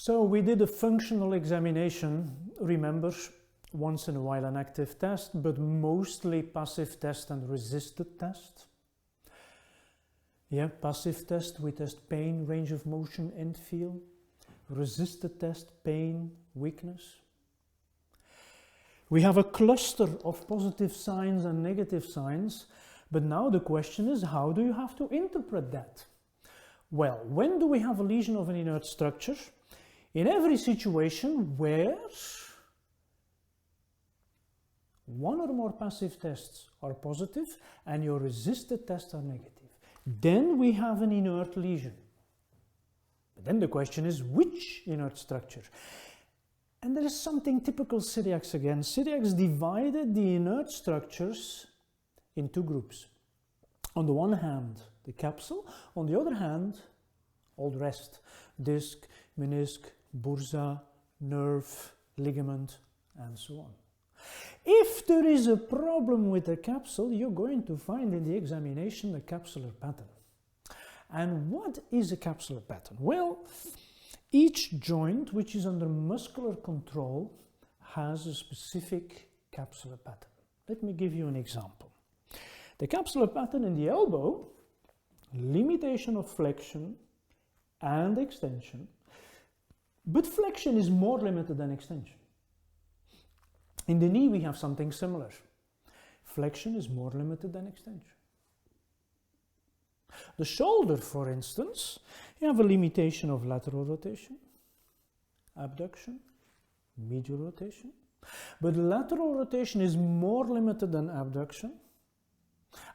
So we did a functional examination, remember, once in a while an active test, but mostly passive test and resisted test. Yeah, passive test, we test pain, range of motion, end feel. Resisted test, pain, weakness. We have a cluster of positive signs and negative signs, but now the question is, how do you have to interpret that? Well, when do we have a lesion of an inert structure? In every situation where one or more passive tests are positive and your resisted tests are negative. Then we have an inert lesion. But then the question is, which inert structure? And there is something typical Cyriax again. Cyriax divided the inert structures in two groups. On the one hand, the capsule. On the other hand, all the rest. Disc, menisc, bursa, nerve, ligament, and so on. If there is a problem with the capsule, you're going to find in the examination a capsular pattern. And what is a capsular pattern? Well, each joint which is under muscular control has a specific capsular pattern. Let me give you an example. The capsular pattern in the elbow, limitation of flexion and extension, but flexion is more limited than extension. In the knee we have something similar. Flexion is more limited than extension. The shoulder, for instance, you have a limitation of lateral rotation, abduction, medial rotation. But lateral rotation is more limited than abduction,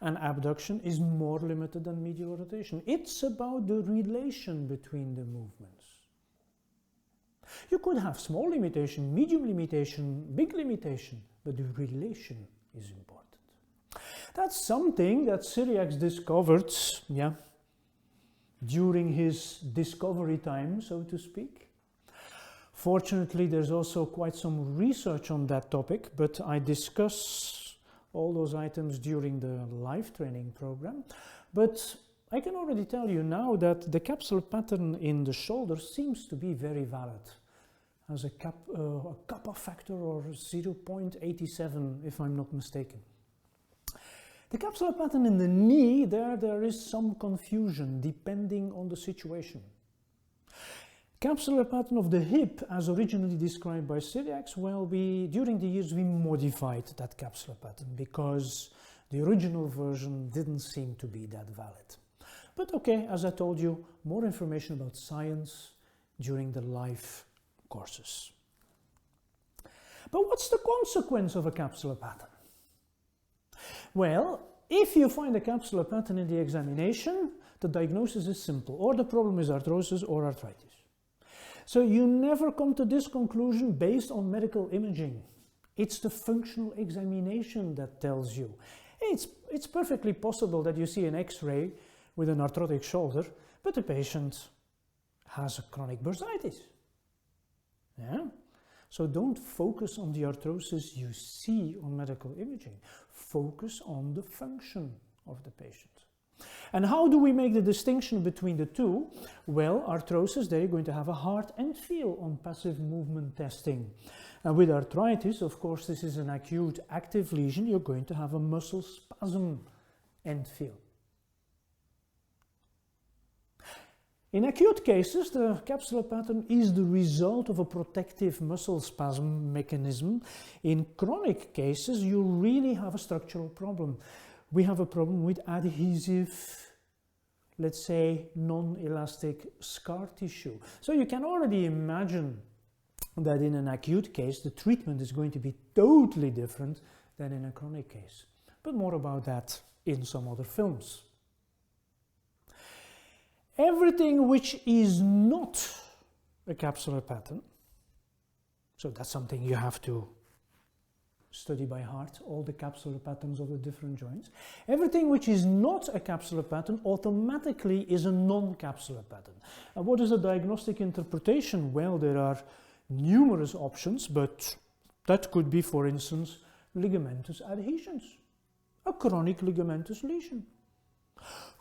and abduction is more limited than medial rotation. It's about the relation between the movements. You could have small limitation, medium limitation, big limitation, but the relation is important. That's something that Cyriax discovered, during his discovery time, so to speak. Fortunately, there's also quite some research on that topic, but I discuss all those items during the live training program. But I can already tell you now that the capsular pattern in the shoulder seems to be very valid. Has a kappa factor or 0.87, if I'm not mistaken. The capsular pattern in the knee, there is some confusion depending on the situation. Capsular pattern of the hip, as originally described by Cyriax, well, during the years we modified that capsular pattern because the original version didn't seem to be that valid. But okay, as I told you, more information about science during the live courses. But what's the consequence of a capsular pattern? Well, if you find a capsular pattern in the examination, the diagnosis is simple, or the problem is arthrosis or arthritis. So you never come to this conclusion based on medical imaging. It's the functional examination that tells you. It's perfectly possible that you see an X-ray with an arthrotic shoulder, but the patient has a chronic bursitis. Yeah? So don't focus on the arthrosis you see on medical imaging. Focus on the function of the patient. And how do we make the distinction between the two? Well, arthrosis, there you're going to have a hard end feel on passive movement testing. And with arthritis, of course, this is an acute active lesion, you're going to have a muscle spasm end feel. In acute cases, the capsular pattern is the result of a protective muscle spasm mechanism. In chronic cases, you really have a structural problem. We have a problem with adhesive, let's say, non-elastic scar tissue. So you can already imagine that in an acute case, the treatment is going to be totally different than in a chronic case. But more about that in some other films. Everything which is not a capsular pattern, so that's something you have to study by heart, all the capsular patterns of the different joints. Everything which is not a capsular pattern automatically is a non-capsular pattern. And what is a diagnostic interpretation? Well, there are numerous options, but that could be, for instance, ligamentous adhesions, a chronic ligamentous lesion.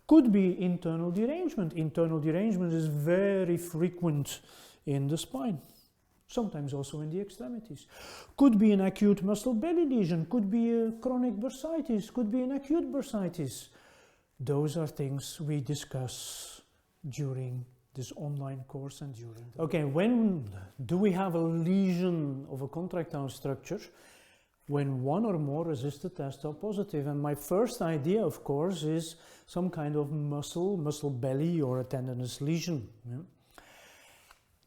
Could be internal derangement. Internal derangement is very frequent in the spine, sometimes also in the extremities. Could be an acute muscle belly lesion, could be a chronic bursitis, could be an acute bursitis. Those are things we discuss during this online course and during the... Okay, when do we have a lesion of a contractile structure? When one or more resisted tests are positive. And my first idea, of course, is some kind of muscle belly or a tendinous lesion. Yeah?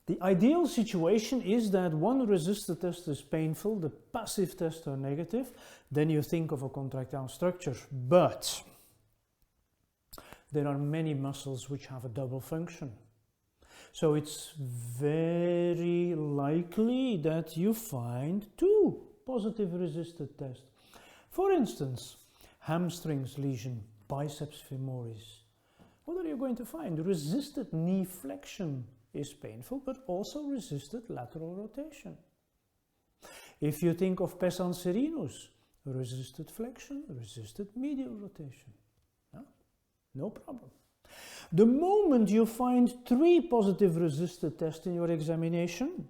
The ideal situation is that one resisted test is painful, the passive tests are negative, then you think of a contractile structure. But there are many muscles which have a double function. So it's very likely that you find two positive resisted tests. For instance, hamstrings lesion, biceps femoris. What are you going to find? Resisted knee flexion is painful, but also resisted lateral rotation. If you think of pes anserinus, resisted flexion, resisted medial rotation. No problem. The moment you find 3 positive resisted tests in your examination,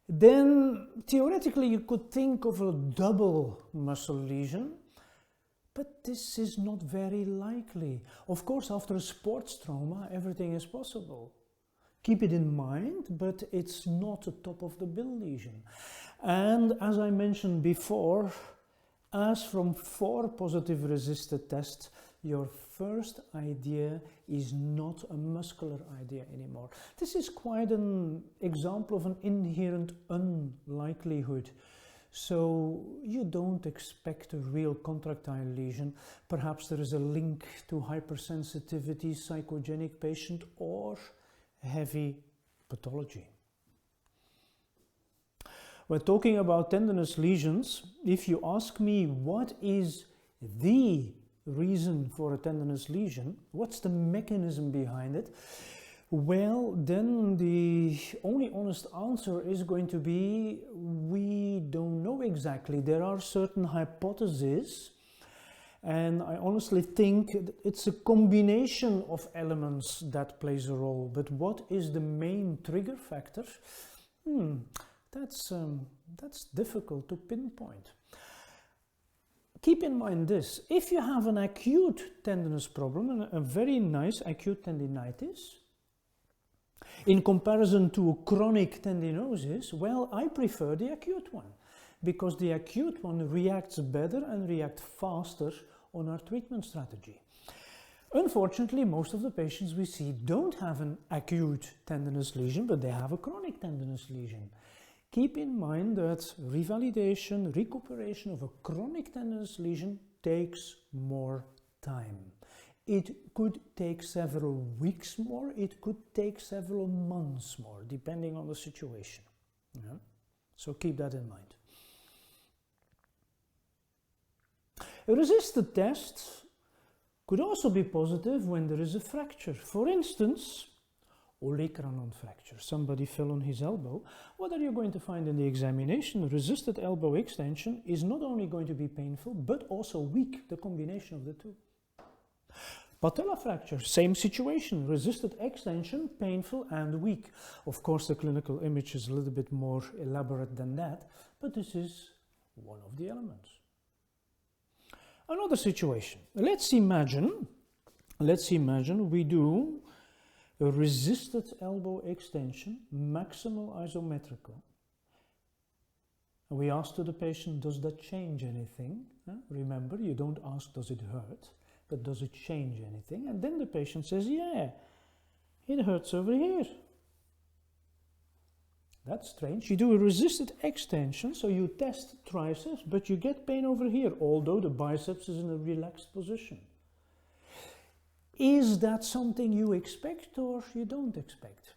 then theoretically you could think of a double muscle lesion, but this is not very likely. Of course, after a sports trauma, everything is possible. Keep it in mind, but it's not a top of the bill lesion. And as I mentioned before, as from 4 positive resisted tests, your first idea is not a muscular idea anymore. This is quite an example of an inherent unlikelihood. So you don't expect a real contractile lesion. Perhaps there is a link to hypersensitivity, psychogenic patient, or heavy pathology. When talking about tendinous lesions, if you ask me what is the reason for a tendinous lesion, what's the mechanism behind it, well, then the only honest answer is going to be we don't know exactly. There are certain hypotheses, and I honestly think it's a combination of elements that plays a role. But what is the main trigger factor? That's difficult to pinpoint. Keep in mind this: if you have an acute tendinous problem and a very nice acute tendinitis, in comparison to a chronic tendinosis, well, I prefer the acute one, because the acute one reacts better and reacts faster on our treatment strategy. Unfortunately, most of the patients we see don't have an acute tendinous lesion, but they have a chronic tendinous lesion. Keep in mind that revalidation, recuperation of a chronic tendinous lesion takes more time. It could take several weeks more, it could take several months more, depending on the situation. Yeah? So keep that in mind. A resisted test could also be positive when there is a fracture. For instance, olecranon fracture. Somebody fell on his elbow. What are you going to find in the examination? Resisted elbow extension is not only going to be painful, but also weak, the combination of the two. Patella fracture, same situation. Resisted extension, painful and weak. Of course, the clinical image is a little bit more elaborate than that, but this is one of the elements. Another situation. Let's imagine we do a resisted elbow extension, maximal isometrical. And we ask to the patient, does that change anything? Remember, you don't ask, does it hurt? But does it change anything? And then the patient says, yeah, it hurts over here. That's strange. You do a resisted extension, so you test triceps, but you get pain over here, although the biceps is in a relaxed position. Is that something you expect or you don't expect?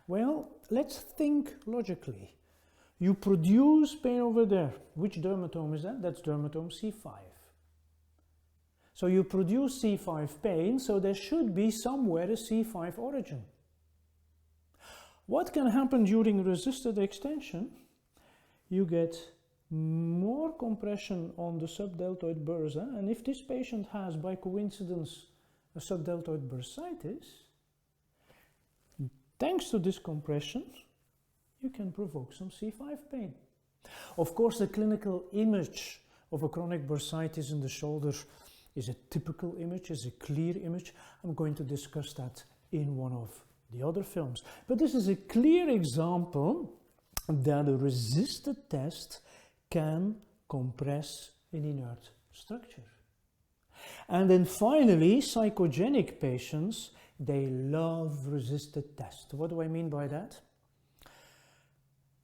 Well, let's think logically. You produce pain over there. Which dermatome is that? That's dermatome C5. So you produce C5 pain, so there should be somewhere a C5 origin. What can happen during resisted extension? You get more compression on the subdeltoid bursa, and if this patient has, by coincidence, a subdeltoid bursitis, thanks to this compression, you can provoke some C5 pain. Of course, the clinical image of a chronic bursitis in the shoulder is a typical image, is a clear image. I'm going to discuss that in one of the other films. But this is a clear example that a resisted test can compress an inert structure. And then finally, psychogenic patients, they love resisted tests. What do I mean by that?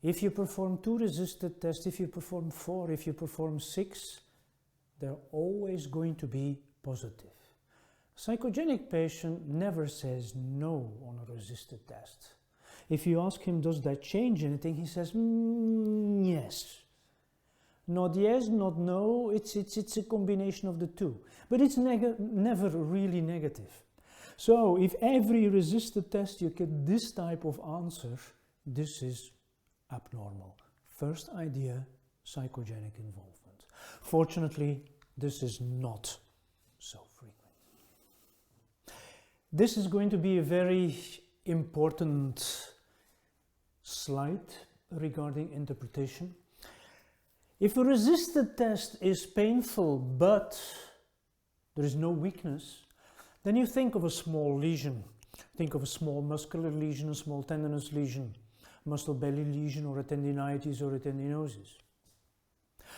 If you perform 2 resisted tests, if you perform 4, if you perform 6, they're always going to be positive. Psychogenic patient never says no on a resisted test. If you ask him, does that change anything? He says, yes. Not yes, not no, it's a combination of the two. But it's never really negative. So if every resisted test you get this type of answer, this is abnormal. First idea, psychogenic involvement. Fortunately, this is not so frequent. This is going to be a very important slide regarding interpretation. If a resisted test is painful but there is no weakness, then you think of a small lesion. Think of a small muscular lesion, a small tendinous lesion, muscle belly lesion, or a tendinitis or a tendinosis.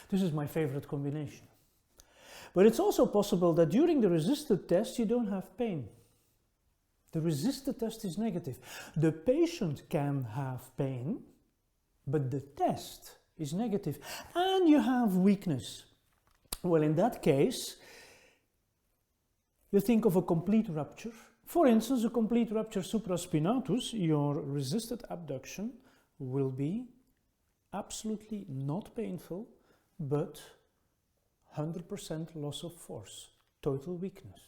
This is my favorite combination. But it's also possible that during the resisted test you don't have pain. The resisted test is negative. The patient can have pain, but the test is negative. And you have weakness. Well, in that case, you think of a complete rupture. For instance, a complete rupture supraspinatus, your resisted abduction will be absolutely not painful, but 100% loss of force, total weakness.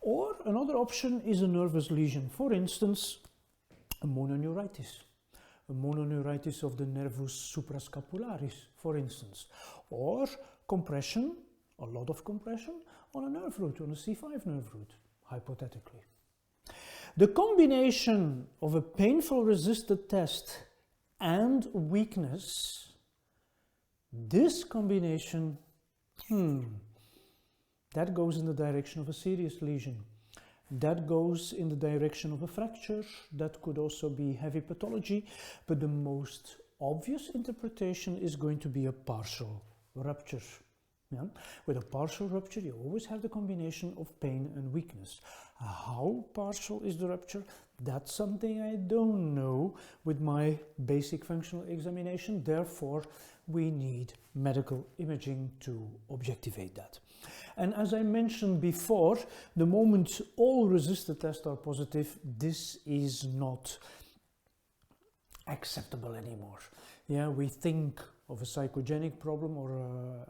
Or another option is a nervous lesion. For instance, a mononeuritis. A mononeuritis of the nervus suprascapularis, for instance. Or compression, a lot of compression, on a nerve root, on a C5 nerve root, hypothetically. The combination of a painful resisted test and weakness, this combination, that goes in the direction of a serious lesion. That goes in the direction of a fracture. That could also be heavy pathology, but the most obvious interpretation is going to be a partial rupture. Yeah? With a partial rupture, you always have the combination of pain and weakness. How partial is the rupture? That's something I don't know with my basic functional examination. Therefore, we need medical imaging to objectivate that. And as I mentioned before, the moment all resisted tests are positive, this is not acceptable anymore. Yeah, we think of a psychogenic problem or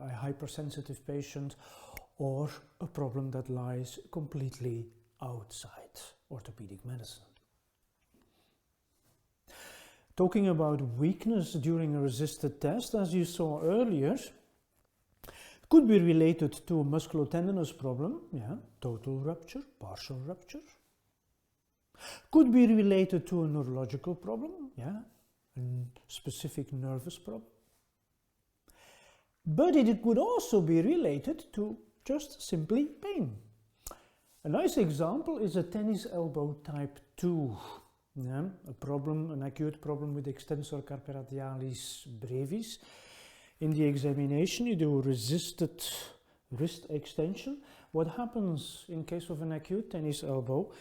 a hypersensitive patient or a problem that lies completely outside orthopedic medicine. Talking about weakness during a resisted test, as you saw earlier, could be related to a musculotendinous problem, yeah, total rupture, partial rupture. Could be related to a neurological problem, yeah, a specific nervous problem. But it could also be related to just simply pain. A nice example is a tennis elbow type 2. Yeah, a problem, an acute problem with extensor carpi radialis brevis. In the examination, you do resisted wrist extension. What happens in case of an acute tennis elbow?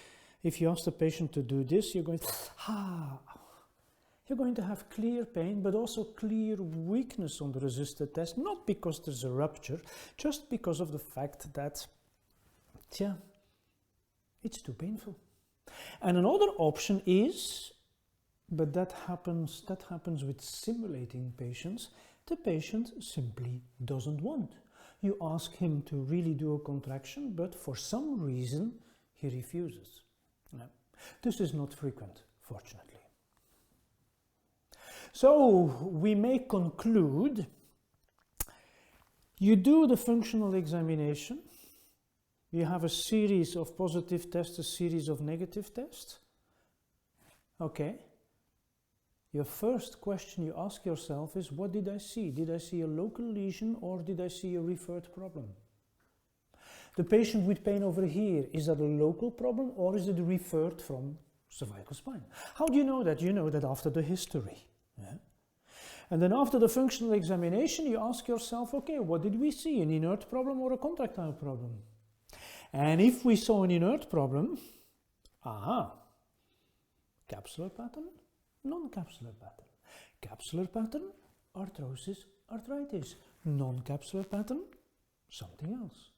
If you ask the patient to do this, you're going to have clear pain, but also clear weakness on the resisted test, not because there's a rupture, just because of the fact that, it's too painful. And another option is, but that happens with simulating patients, the patient simply doesn't want. You ask him to really do a contraction, but for some reason he refuses. No. This is not frequent, fortunately. So we may conclude, you do the functional examination, You have a series of positive tests, a series of negative tests. Okay. Your first question you ask yourself is, what did I see? Did I see a local lesion or did I see a referred problem? The patient with pain over here, is that a local problem or is it referred from cervical spine? How do you know that? You know that after the history. Yeah? And then after the functional examination, you ask yourself, okay, what did we see? An inert problem or a contractile problem? And if we saw an inert problem, capsular pattern, non-capsular pattern. Capsular pattern, arthrosis, arthritis. Non-capsular pattern, something else.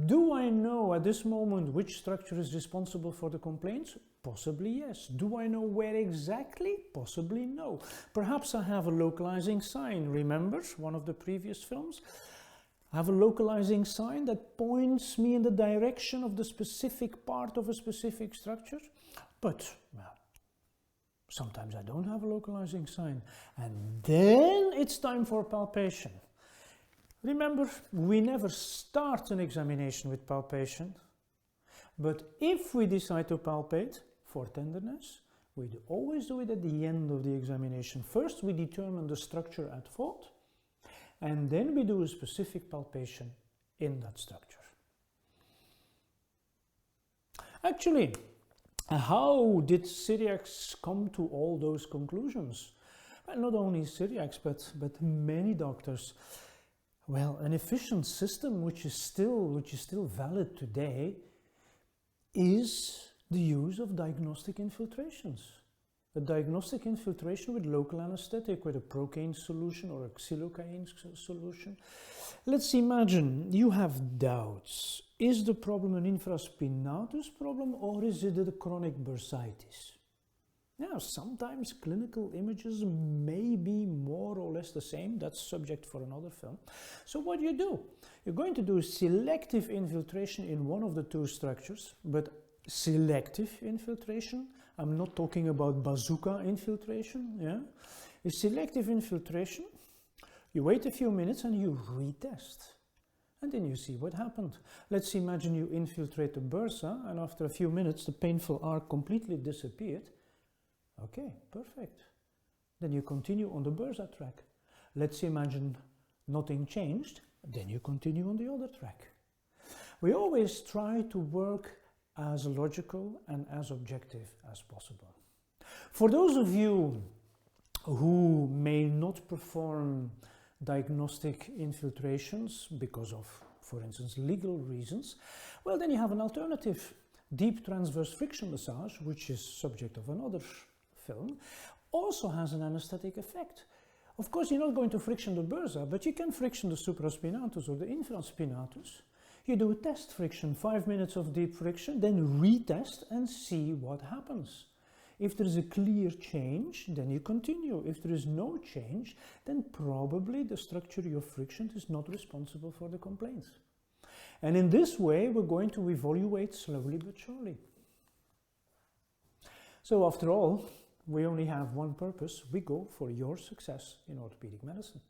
Do I know at this moment which structure is responsible for the complaints? Possibly yes. Do I know where exactly? Possibly no. Perhaps I have a localizing sign. Remember one of the previous films? I have a localizing sign that points me in the direction of the specific part of a specific structure. But, well, sometimes I don't have a localizing sign. And then it's time for palpation. Remember, we never start an examination with palpation. But if we decide to palpate for tenderness, we always do it at the end of the examination. First, we determine the structure at fault, and then we do a specific palpation in that structure. Actually, how did Cyriax come to all those conclusions? Well, not only Cyriax, but many doctors. Well, an efficient system which is still valid today is the use of diagnostic infiltrations. A diagnostic infiltration with local anesthetic, with a procaine solution or a xylocaine solution. Let's imagine you have doubts. Is the problem an infraspinatus problem or is it a chronic bursitis? Now, sometimes clinical images may be more or less the same. That's subject for another film. So what do? You're going to do selective infiltration in one of the two structures, but selective infiltration. I'm not talking about bazooka infiltration. Yeah? A selective infiltration, you wait a few minutes and you retest. And then you see what happened. Let's imagine you infiltrate the bursa and after a few minutes the painful arc completely disappeared. Okay, perfect. Then you continue on the bursa track. Let's imagine nothing changed, then you continue on the other track. We always try to work as logical and as objective as possible. For those of you who may not perform diagnostic infiltrations because of, for instance, legal reasons, well, then you have an alternative. Deep transverse friction massage, which is subject of another film, also has an anesthetic effect. Of course, you're not going to friction the bursa, but you can friction the supraspinatus or the infraspinatus. You do a test friction, 5 minutes of deep friction, then retest and see what happens. If there is a clear change, then you continue. If there is no change, then probably the structure you frictioned is not responsible for the complaints. And in this way, we're going to evaluate slowly but surely. So after all, we only have one purpose. We go for your success in orthopedic medicine.